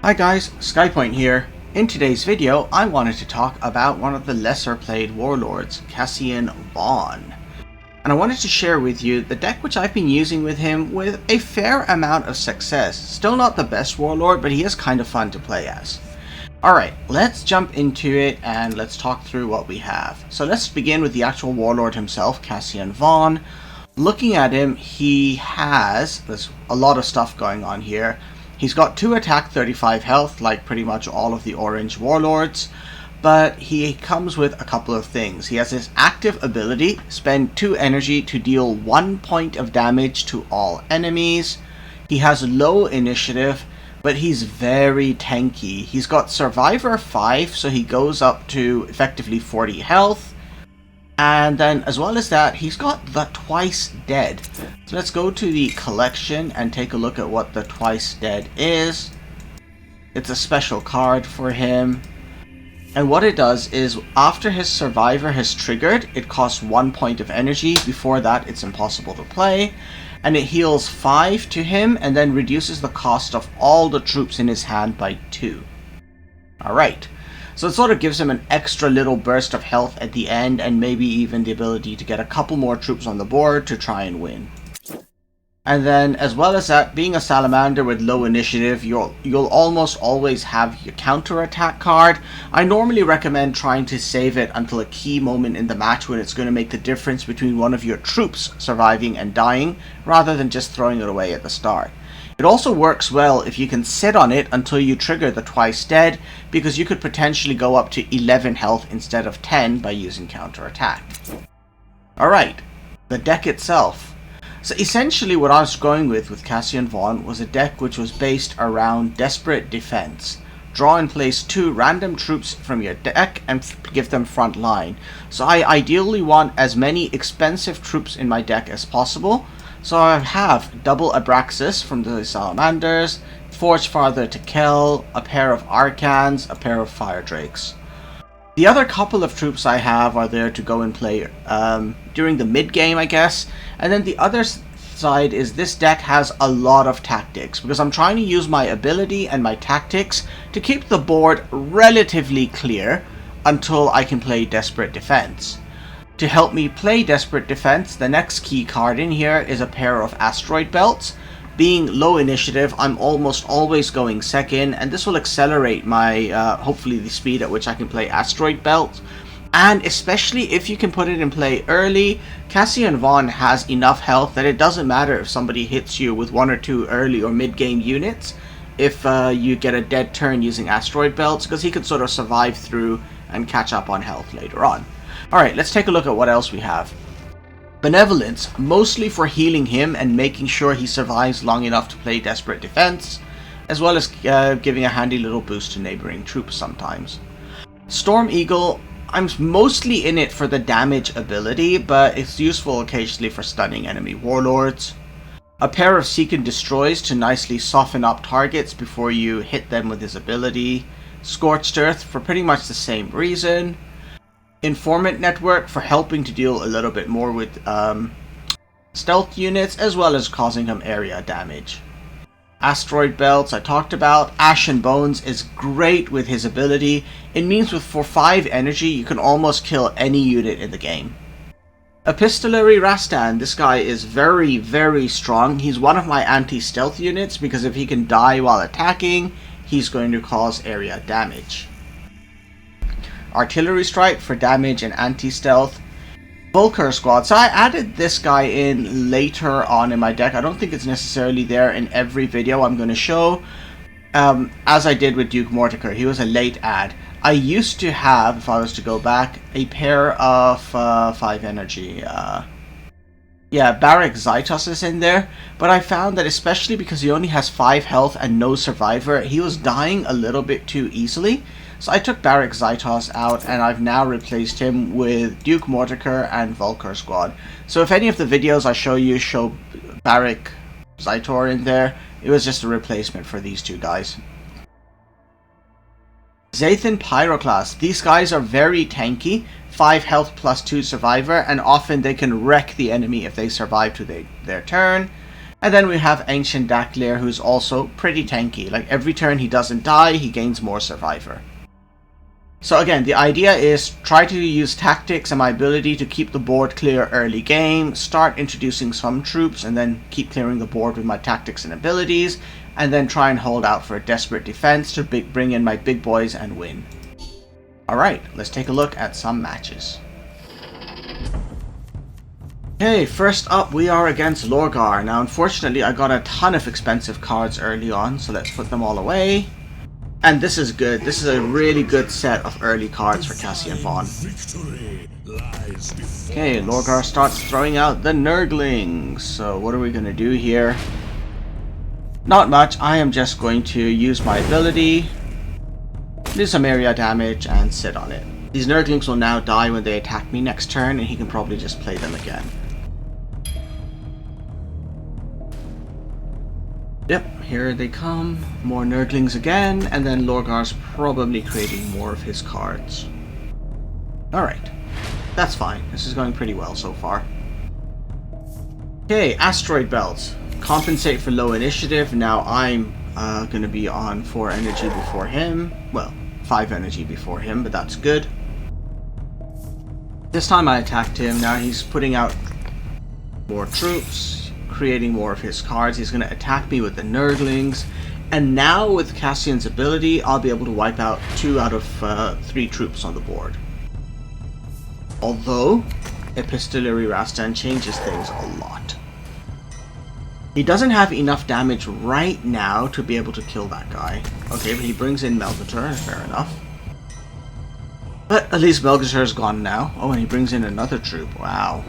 Hi guys, Skypoint here. In today's video, I wanted to talk about one of the lesser played warlords, Cassian Vaughn. And I wanted to share with you the deck which I've been using with him with a fair amount of success. Still not the best warlord, but he is kind of fun to play as. Alright, let's jump into it and let's talk through what we have. So let's begin with the actual warlord himself, Cassian Vaughn. Looking at him, there's a lot of stuff going on here. He's got 2 attack, 35 health, like pretty much all of the orange warlords, but he comes with a couple of things. He has his active ability, spend 2 energy to deal 1 point of damage to all enemies. He has low initiative, but he's very tanky. He's got Survivor 5, so he goes up to effectively 40 health. And then, as well as that, he's got the Twice Dead. So let's go to the collection and take a look at what the Twice Dead is. It's a special card for him. And what it does is, after his Survivor has triggered, it costs 1 point of energy. Before that, it's impossible to play. And it heals 5 to him, and then reduces the cost of all the troops in his hand by 2. Alright. So it sort of gives him an extra little burst of health at the end, and maybe even the ability to get a couple more troops on the board to try and win. And then, as well as that, being a salamander with low initiative, you'll almost always have your counterattack card. I normally recommend trying to save it until a key moment in the match when it's going to make the difference between one of your troops surviving and dying, rather than just throwing it away at the start. It also works well if you can sit on it until you trigger the Twice Dead, because you could potentially go up to 11 health instead of 10 by using counterattack. Alright, the deck itself. So essentially what I was going with Cassian Vaughn was a deck which was based around desperate defense. Draw and place 2 random troops from your deck and give them front line. So I ideally want as many expensive troops in my deck as possible. So I have double Abraxas from the Salamanders, Forge Father to Kel, a pair of Arcans, a pair of Fire Drakes. The other couple of troops I have are there to go and play during the mid game, I guess. And then the other side is this deck has a lot of tactics, because I'm trying to use my ability and my tactics to keep the board relatively clear until I can play Desperate Defense. To help me play Desperate Defense, the next key card in here is a pair of Asteroid Belts. Being low initiative, I'm almost always going second, and this will accelerate my, hopefully the speed at which I can play Asteroid Belt. And especially if you can put it in play early, Cassian Vaughn has enough health that it doesn't matter if somebody hits you with 1 or 2 early or mid-game units if you get a dead turn using Asteroid Belts, because he can sort of survive through and catch up on health later on. Alright, let's take a look at what else we have. Benevolence, mostly for healing him and making sure he survives long enough to play Desperate Defense, as well as giving a handy little boost to neighboring troops sometimes. Storm Eagle, I'm mostly in it for the damage ability, but it's useful occasionally for stunning enemy warlords. A pair of Seek and Destroys to nicely soften up targets before you hit them with his ability. Scorched Earth for pretty much the same reason. Informant Network for helping to deal a little bit more with stealth units, as well as causing him area damage. Asteroid Belts I talked about. Ashen Bones is great with his ability. It means for 5 energy you can almost kill any unit in the game. Epistolary Raidan, this guy is very, very strong. He's one of my anti-stealth units, because if he can die while attacking, he's going to cause area damage. Artillery Strike for damage and anti-stealth. Vulcar Squad. So I added this guy in later on in my deck. I don't think it's necessarily there in every video I'm going to show. As I did with Duke Mortimer. He was a late add. I used to have, if I was to go back, a pair of 5 energy. Barak Zytos is in there. But I found that, especially because he only has 5 health and no survivor, he was dying a little bit too easily. So I took Barak Zytos out, and I've now replaced him with Duke Mortimer and Vulcar Squad. So if any of the videos I show you show Barak Zytor in there, it was just a replacement for these 2 guys. Zathan Pyroclast. These guys are very tanky, 5 health plus 2 survivor, and often they can wreck the enemy if they survive to their turn. And then we have Ancient Daklir, who's also pretty tanky. Like every turn he doesn't die, he gains more Survivor. So again, the idea is try to use tactics and my ability to keep the board clear early game, start introducing some troops, and then keep clearing the board with my tactics and abilities, and then try and hold out for a desperate defense to bring in my big boys and win. Alright, let's take a look at some matches. Okay, first up we are against Lorgar. Now unfortunately I got a ton of expensive cards early on, so let's put them all away. And this is good. This is a really good set of early cards for Cassian Vaughn. Okay, Lorgar starts throwing out the Nurglings. So what are we going to do here? Not much. I am just going to use my ability, do some area damage, and sit on it. These Nurglings will now die when they attack me next turn, and he can probably just play them again. Yep, here they come. More Nurglings again, and then Lorgar's probably creating more of his cards. Alright, that's fine. This is going pretty well so far. Okay, Asteroid Belts. Compensate for low initiative. Now I'm going to be on 4 energy before him. Well, 5 energy before him, but that's good. This time I attacked him. Now he's putting out more troops, creating more of his cards. He's going to attack me with the Nurglings. And now with Cassian's ability, I'll be able to wipe out 2 out of 3 troops on the board. Although, Epistolary Raidan changes things a lot. He doesn't have enough damage right now to be able to kill that guy. Okay, but he brings in Melgatur, fair enough. But at least Melgatur's gone now. Oh, and he brings in another troop. Wow.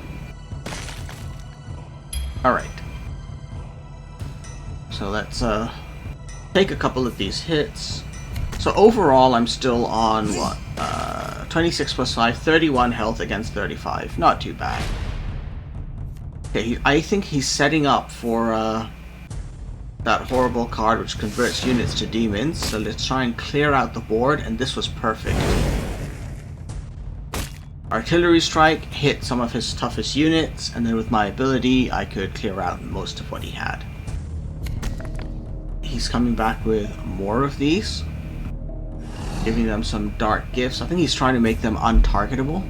Alright. So let's take a couple of these hits. So overall I'm still on, what, 26 plus 5, 31 health against 35. Not too bad. Okay, I think he's setting up for that horrible card which converts units to demons. So let's try and clear out the board, and this was perfect. Artillery Strike hit some of his toughest units, and then with my ability I could clear out most of what he had. He's coming back with more of these, giving them some dark gifts. I think he's trying to make them untargetable.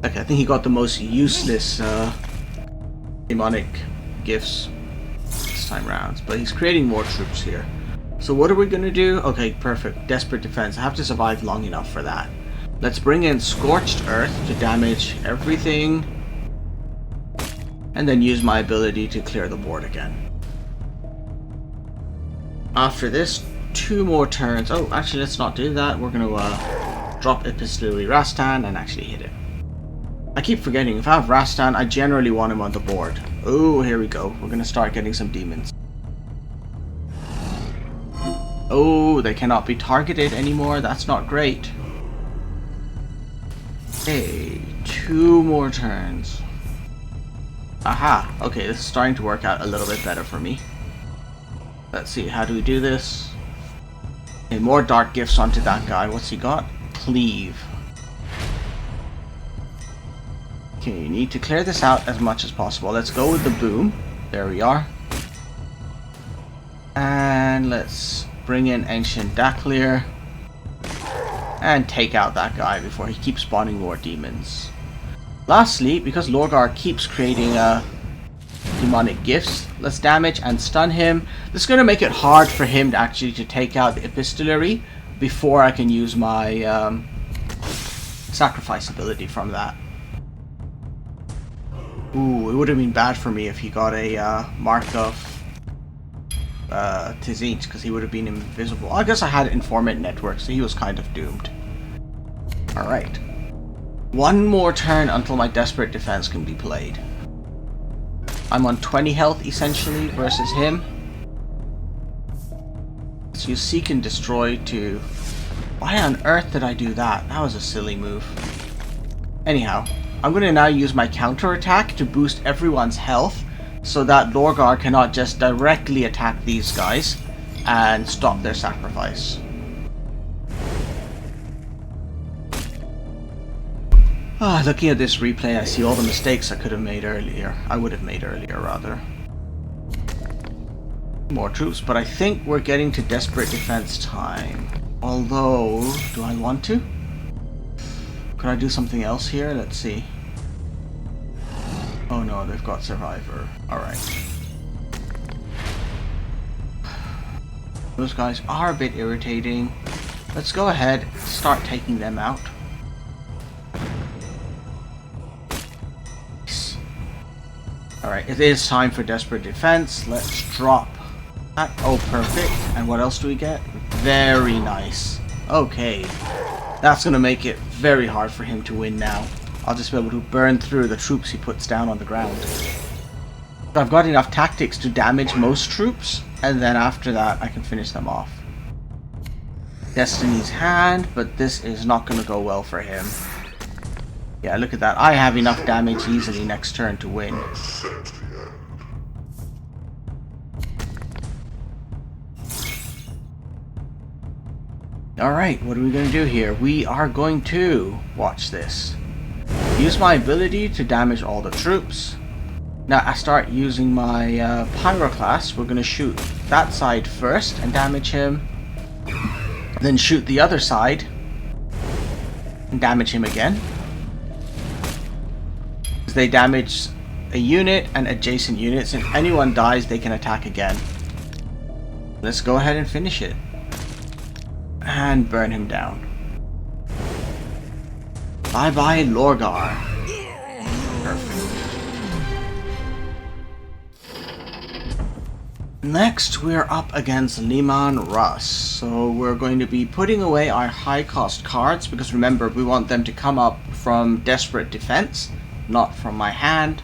Okay, I think he got the most useless demonic gifts this time round, but he's creating more troops here. So what are we going to do? Okay, perfect. Desperate defense. I have to survive long enough for that. Let's bring in Scorched Earth to damage everything, and then use my ability to clear the board again. After this, 2 more turns. Oh, actually, let's not do that. We're going to drop Epistolary Raidan and actually hit it. I keep forgetting, if I have Raidan, I generally want him on the board. Oh, here we go. We're going to start getting some demons. Oh, they cannot be targeted anymore. That's not great. Okay, 2 more turns. Aha, okay, this is starting to work out a little bit better for me. Let's see, how do we do this? Okay, more dark gifts onto that guy. What's he got? Cleave. Okay, you need to clear this out as much as possible. Let's go with the boom. There we are. And let's bring in Ancient Daklir and take out that guy before he keeps spawning more demons. Lastly, because Lorgar keeps creating demonic gifts, let's damage and stun him. This is going to make it hard for him to actually take out the Epistolary before I can use my sacrifice ability from that. Ooh, it would have been bad for me if he got a mark of Tizit, because he would have been invisible. I guess I had Informant Network, so he was kind of doomed. Alright. 1 more turn until my Desperate Defense can be played. I'm on 20 health, essentially, versus him. So you Seek and Destroy to... Why on earth did I do that? That was a silly move. Anyhow, I'm going to now use my counterattack to boost everyone's health, so that Lorgar cannot just directly attack these guys and stop their sacrifice. Looking at this replay, I see all the mistakes I could have made earlier. I would have made earlier, rather. More troops, but I think we're getting to desperate defense time. Although, do I want to? Could I do something else here? Let's see. Oh no, they've got Survivor. Alright. Those guys are a bit irritating. Let's go ahead, start taking them out. Alright, it is time for desperate defense. Let's drop that. Oh, perfect. And what else do we get? Very nice. Okay. That's going to make it very hard for him to win now. I'll just be able to burn through the troops he puts down on the ground. I've got enough tactics to damage most troops, and then after that I can finish them off. Destiny's Hand, but this is not going to go well for him. Yeah, look at that. I have enough damage easily next turn to win. Alright, what are we going to do here? We are going to watch this. Use my ability to damage all the troops. Now I start using my Pyroclast. We're going to shoot that side first and damage him. Then shoot the other side and damage him again. They damage a unit and adjacent units. If anyone dies, they can attack again. Let's go ahead and finish it. And burn him down. Bye bye, Lorgar. Perfect. Next, we're up against Leman Russ. So we're going to be putting away our high cost cards because remember, we want them to come up from desperate defense, not from my hand.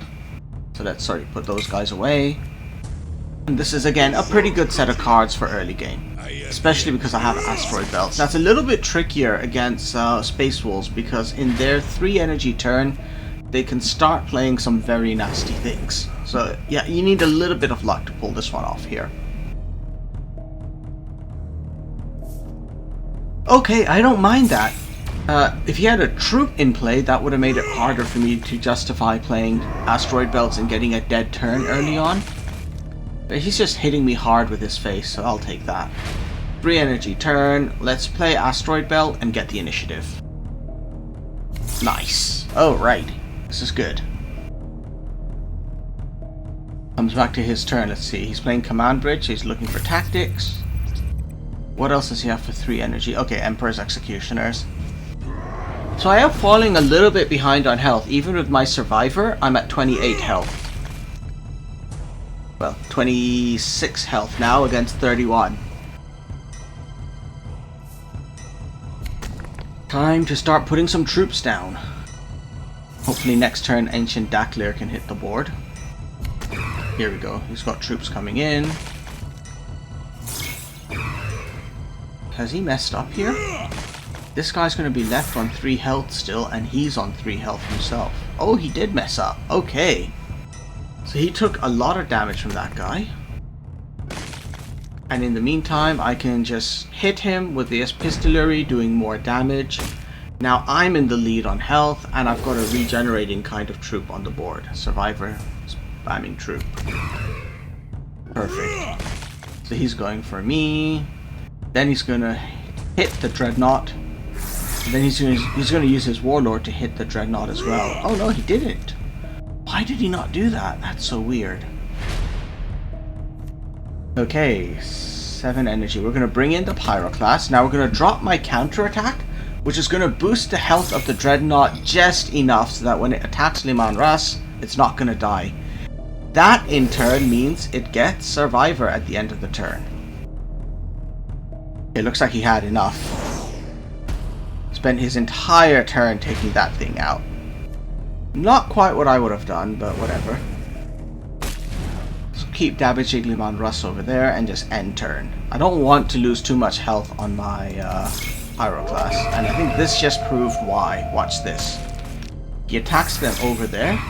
So let's put those guys away. And this is again a pretty good set of cards for early game, especially because I have asteroid belts. That's a little bit trickier against Space Wolves because in their 3 energy turn they can start playing some very nasty things. So yeah, you need a little bit of luck to pull this one off here. Okay, I don't mind that. If he had a troop in play, that would have made it harder for me to justify playing asteroid belts and getting a dead turn early on. But he's just hitting me hard with his face, so I'll take that. 3 energy turn, let's play asteroid belt and get the initiative. Nice. Oh, right. This is good. Comes back to his turn, let's see. He's playing command bridge, so he's looking for tactics. What else does he have for 3 energy? Okay, Emperor's Executioners. So I am falling a little bit behind on health. Even with my Survivor, I'm at 28 health. Well, 26 health now against 31. Time to start putting some troops down. Hopefully next turn Ancient Daklir can hit the board. Here we go. He's got troops coming in. Has he messed up here? This guy's going to be left on 3 health still, and he's on 3 health himself. Oh, he did mess up. Okay. So he took a lot of damage from that guy. And in the meantime, I can just hit him with the Epistolary, doing more damage. Now I'm in the lead on health, and I've got a regenerating kind of troop on the board. Survivor spamming troop. Perfect. So he's going for me. Then he's going to hit the Dreadnought. And then he's going to use his Warlord to hit the Dreadnought as well. Oh no, he didn't. Why did he not do that? That's so weird. Okay, 7 energy. We're going to bring in the Pyroclast. Now we're going to drop my counterattack, which is going to boost the health of the Dreadnought just enough so that when it attacks Leman Russ, it's not going to die. That in turn means it gets Survivor at the end of the turn. It looks like he had enough. Spent his entire turn taking that thing out. Not quite what I would have done, but whatever. So keep damaging Leman Russ over there and just end turn. I don't want to lose too much health on my Pyroclast, and I think this just proved why. Watch this. He attacks them over there,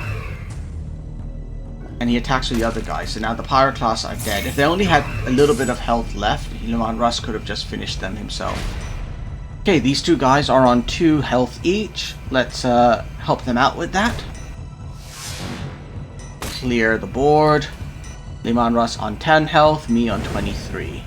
and he attacks with the other guy, so now the Pyroclasts are dead. If they only had a little bit of health left, Leman Russ could have just finished them himself. Okay, these two guys are on 2 health each. Let's help them out with that. Clear the board. Leman Russ on 10 health, me on 23.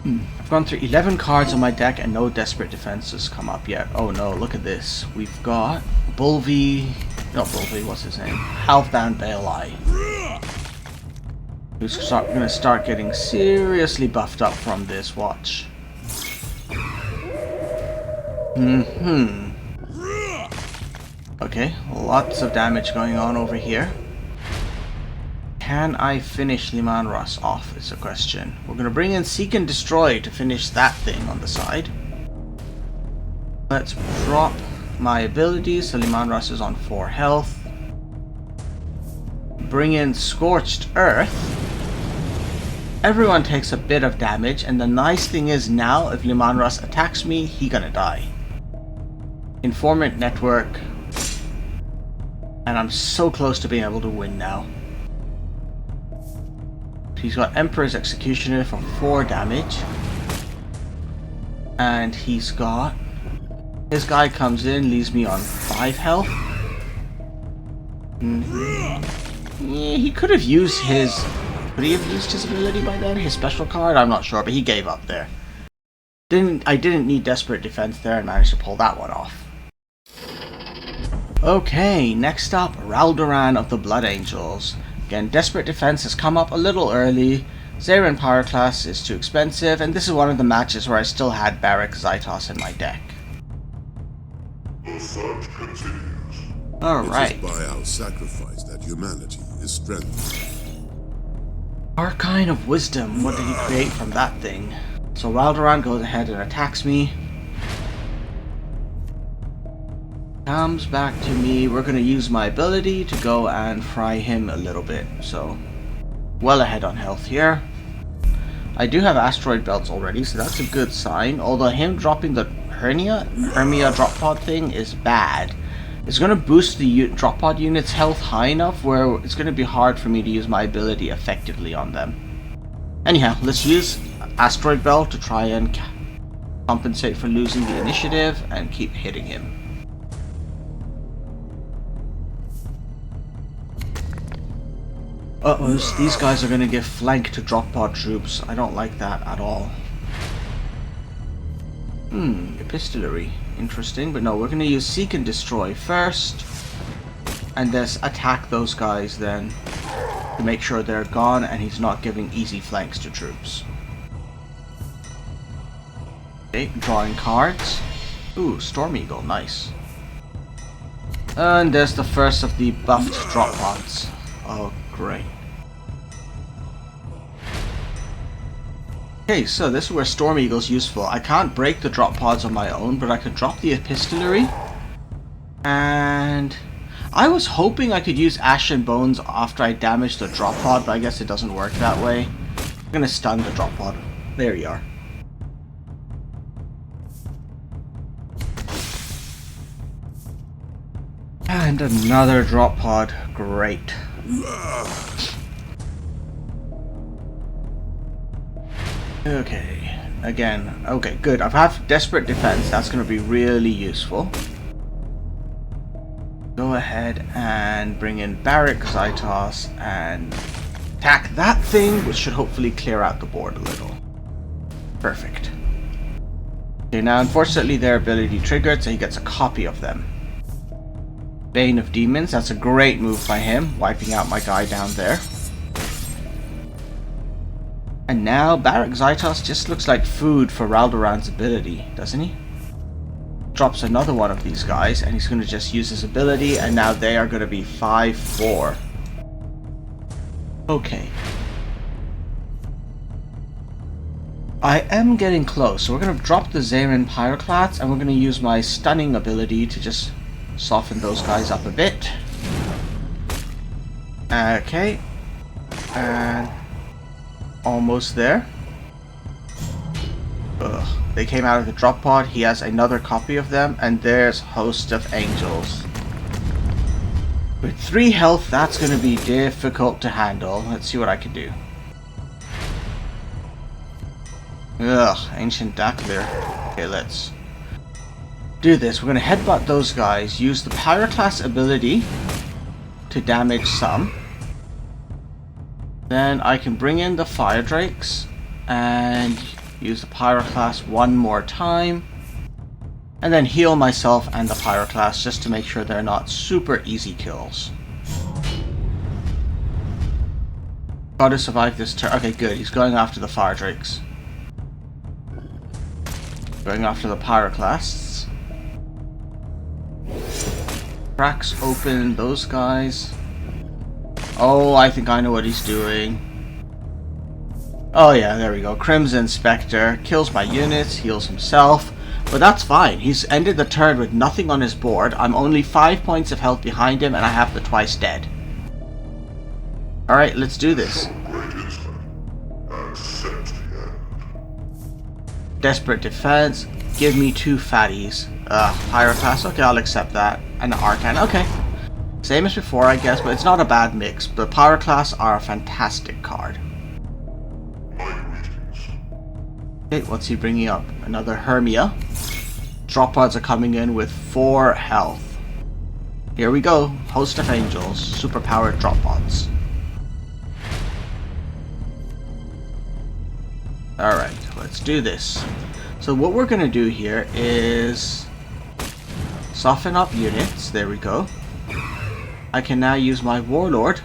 I've gone through 11 cards on my deck and no desperate defenses come up yet. Oh no, look at this. We've got Bulvi... Not Bulvi, what's his name? Halfdan Baelai. Who's gonna start getting seriously buffed up from this, watch. Okay, lots of damage going on over here. Can I finish Leman Russ off is the question. We're going to bring in Seek and Destroy to finish that thing on the side. Let's drop my abilities so Leman Russ is on 4 health. Bring in Scorched Earth. Everyone takes a bit of damage, and the nice thing is now if Leman Russ attacks me, he's gonna die. Informant Network. And I'm so close to being able to win now. He's got Emperor's Executioner for 4 damage. And he's got... His guy comes in, leaves me on 5 health. Yeah, he could have used his... Could he have used his ability by then? His special card? I'm not sure, but he gave up there. I didn't need Desperate Defense there and managed to pull that one off. Okay, next up, Raidan of the Blood Angels. Again, Desperate Defense has come up a little early. Zarin Power Class is too expensive, and this is one of the matches where I still had Barak Zytos in my deck. The search continues. Alright. It is by our sacrifice that humanity is strengthened. Arcane of Wisdom, what did he create from that thing? So Raidan goes ahead and attacks me. Comes back to me. We're going to use my ability to go and fry him a little bit. So, well ahead on health here. I do have asteroid belts already, so that's a good sign. Although him dropping the Hermia drop pod thing is bad. It's going to boost the drop pod unit's health high enough where it's going to be hard for me to use my ability effectively on them. Anyhow, let's use asteroid belt to try and compensate for losing the initiative and keep hitting him. Uh-oh, these guys are going to give flank to drop pod troops. I don't like that at all. Epistolary. Interesting, but no, we're going to use Seek and Destroy first. And just attack those guys then to make sure they're gone and he's not giving easy flanks to troops. Okay, drawing cards. Ooh, Storm Eagle, nice. And there's the first of the buffed drop pods. Oh, great. Okay, so this is where Storm Eagle's useful. I can't break the drop pods on my own, but I could drop the Epistolary. And I was hoping I could use Ashen Bones after I damaged the drop pod, but I guess it doesn't work that way. I'm gonna stun the drop pod. There you are. And another drop pod. Great. Okay, again, okay, good. I have Desperate Defense, that's going to be really useful. Go ahead and bring in Barak Zytos and attack that thing, which should hopefully clear out the board a little. Perfect. Okay, now unfortunately their ability triggered, so he gets a copy of them. Bane of Demons, that's a great move by him, wiping out my guy down there. And now Barak Zytos just looks like food for Raidan's ability, doesn't he? Drops another one of these guys, and he's going to just use his ability, and now they are going to be 5-4. Okay. I am getting close, so we're going to drop the Zarin Pyroclats, and we're going to use my stunning ability to just soften those guys up a bit. Okay. And almost there. Ugh. They came out of the drop pod. He has another copy of them, and there's Host of Angels. With 3 health, that's going to be difficult to handle. Let's see what I can do. Ugh, Ancient Dackler. Okay, let's do this. We're going to headbutt those guys, use the Pyroclast ability to damage some. Then I can bring in the Fire Drakes and use the Pyroclast one more time. And then heal myself and the Pyroclast just to make sure they're not super easy kills. Got to survive this turn. Okay, good. He's going after the Fire Drakes. Going after the Pyroclasts. Cracks open those guys. Oh, I think I know what he's doing. Oh yeah, there we go. Crimson Spectre kills my units, heals himself. But that's fine. He's ended the turn with nothing on his board. I'm only 5 points of health behind him and I have the twice dead. Alright, let's do this. Desperate defense. Give me 2 fatties. Pyroclast. Okay, I'll accept that. And the Arcane. Okay. Same as before, I guess, but it's not a bad mix. But Pyroclasts are a fantastic card. Okay, what's he bringing up? Another Hermia. Drop pods are coming in with 4 health. Here we go. Host of Angels. Superpowered drop pods. Alright, let's do this. So what we're going to do here is soften up units. There we go. I can now use my Warlord,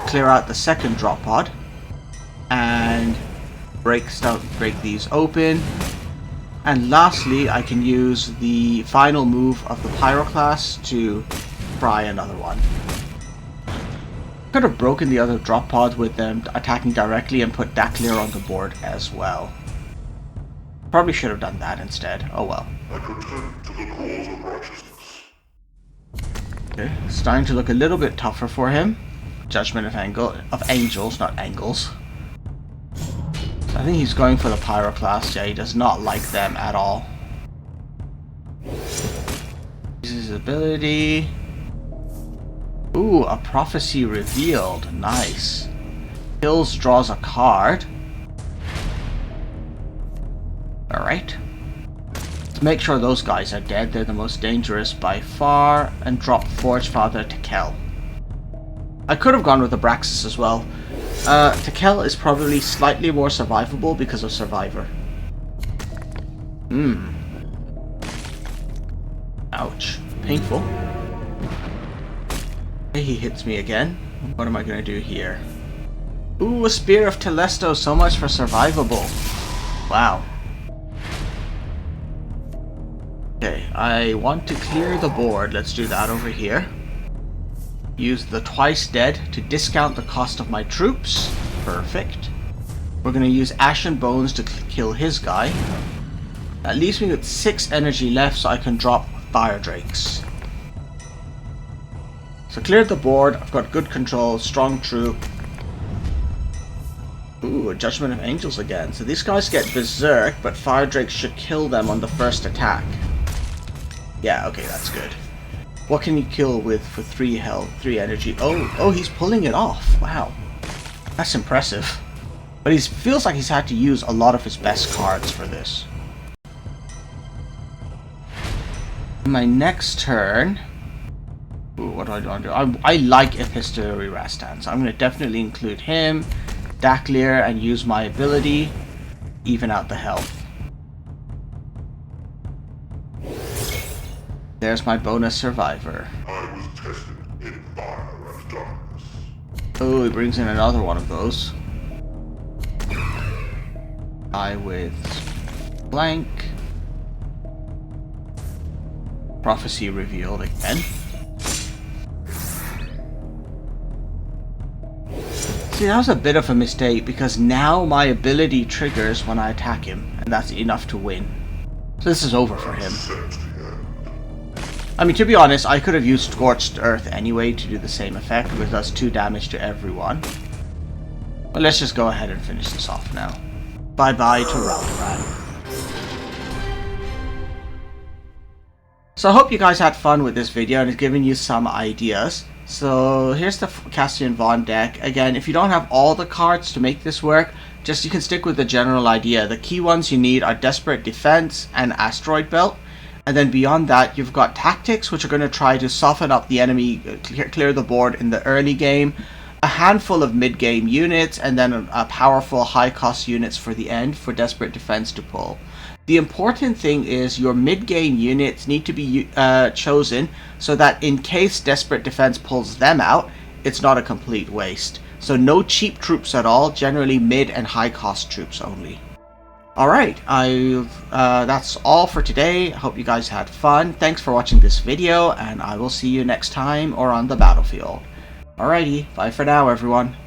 clear out the second drop pod, and break these open. And lastly, I can use the final move of the Pyroclast to fry another one. Could have broken the other drop pods with them attacking directly and put Dackler on the board as well. Probably should have done that instead. Oh well. I pretend to the cause of righteousness. Okay, it's starting to look a little bit tougher for him. Judgment of Angels, not Angles. I think he's going for the Pyroclast. Yeah, he does not like them at all. Uses his ability. Ooh, a prophecy revealed. Nice. Kills, draws a card. Alright. Let's make sure those guys are dead. They're the most dangerous by far. And drop Forge Father Tekel. I could have gone with the Abraxas as well. Tekel is probably slightly more survivable because of Survivor. Ouch. Painful. He hits me again. What am I going to do here? Ooh, a Spear of Telesto. So much for survivable. Wow. Okay, I want to clear the board. Let's do that over here. Use the twice dead to discount the cost of my troops. Perfect. We're going to use Ashen Bones to kill his guy. That leaves me with 6 energy left so I can drop Fire Drakes. So cleared the board. I've got good control, strong troop. Ooh, a Judgment of Angels again. So these guys get Berserk, but Fire Drakes should kill them on the first attack. Yeah, okay, that's good. What can you kill with for 3 health, 3 energy? Oh, he's pulling it off. Wow. That's impressive. But he feels like he's had to use a lot of his best cards for this. My next turn... Ooh, what do I want to do? I like Epistolary Rastan, so I'm going to definitely include him, Dackler, and use my ability, even out the health. There's my bonus Survivor. I was tested in fire and darkness. Oh, he brings in another one of those. I with blank. Prophecy revealed again. See, that was a bit of a mistake because now my ability triggers when I attack him, and that's enough to win. So this is over for him. I mean, to be honest, I could have used Scorched Earth anyway to do the same effect, which does 2 damage to everyone. But let's just go ahead and finish this off now. Bye-bye to Raidan. So I hope you guys had fun with this video and it's given you some ideas. So here's the Cassian Vaughn deck. Again, if you don't have all the cards to make this work, just you can stick with the general idea. The key ones you need are Desperate Defense and Asteroid Belt. And then beyond that, you've got Tactics, which are going to try to soften up the enemy, clear the board in the early game. A handful of mid-game units, and then a powerful high-cost units for the end for Desperate Defense to pull. The important thing is your mid-game units need to be chosen so that in case Desperate Defense pulls them out, it's not a complete waste. So no cheap troops at all, generally mid and high-cost troops only. Alright, that's all for today. I hope you guys had fun. Thanks for watching this video, and I will see you next time or on the battlefield. Alrighty, bye for now everyone.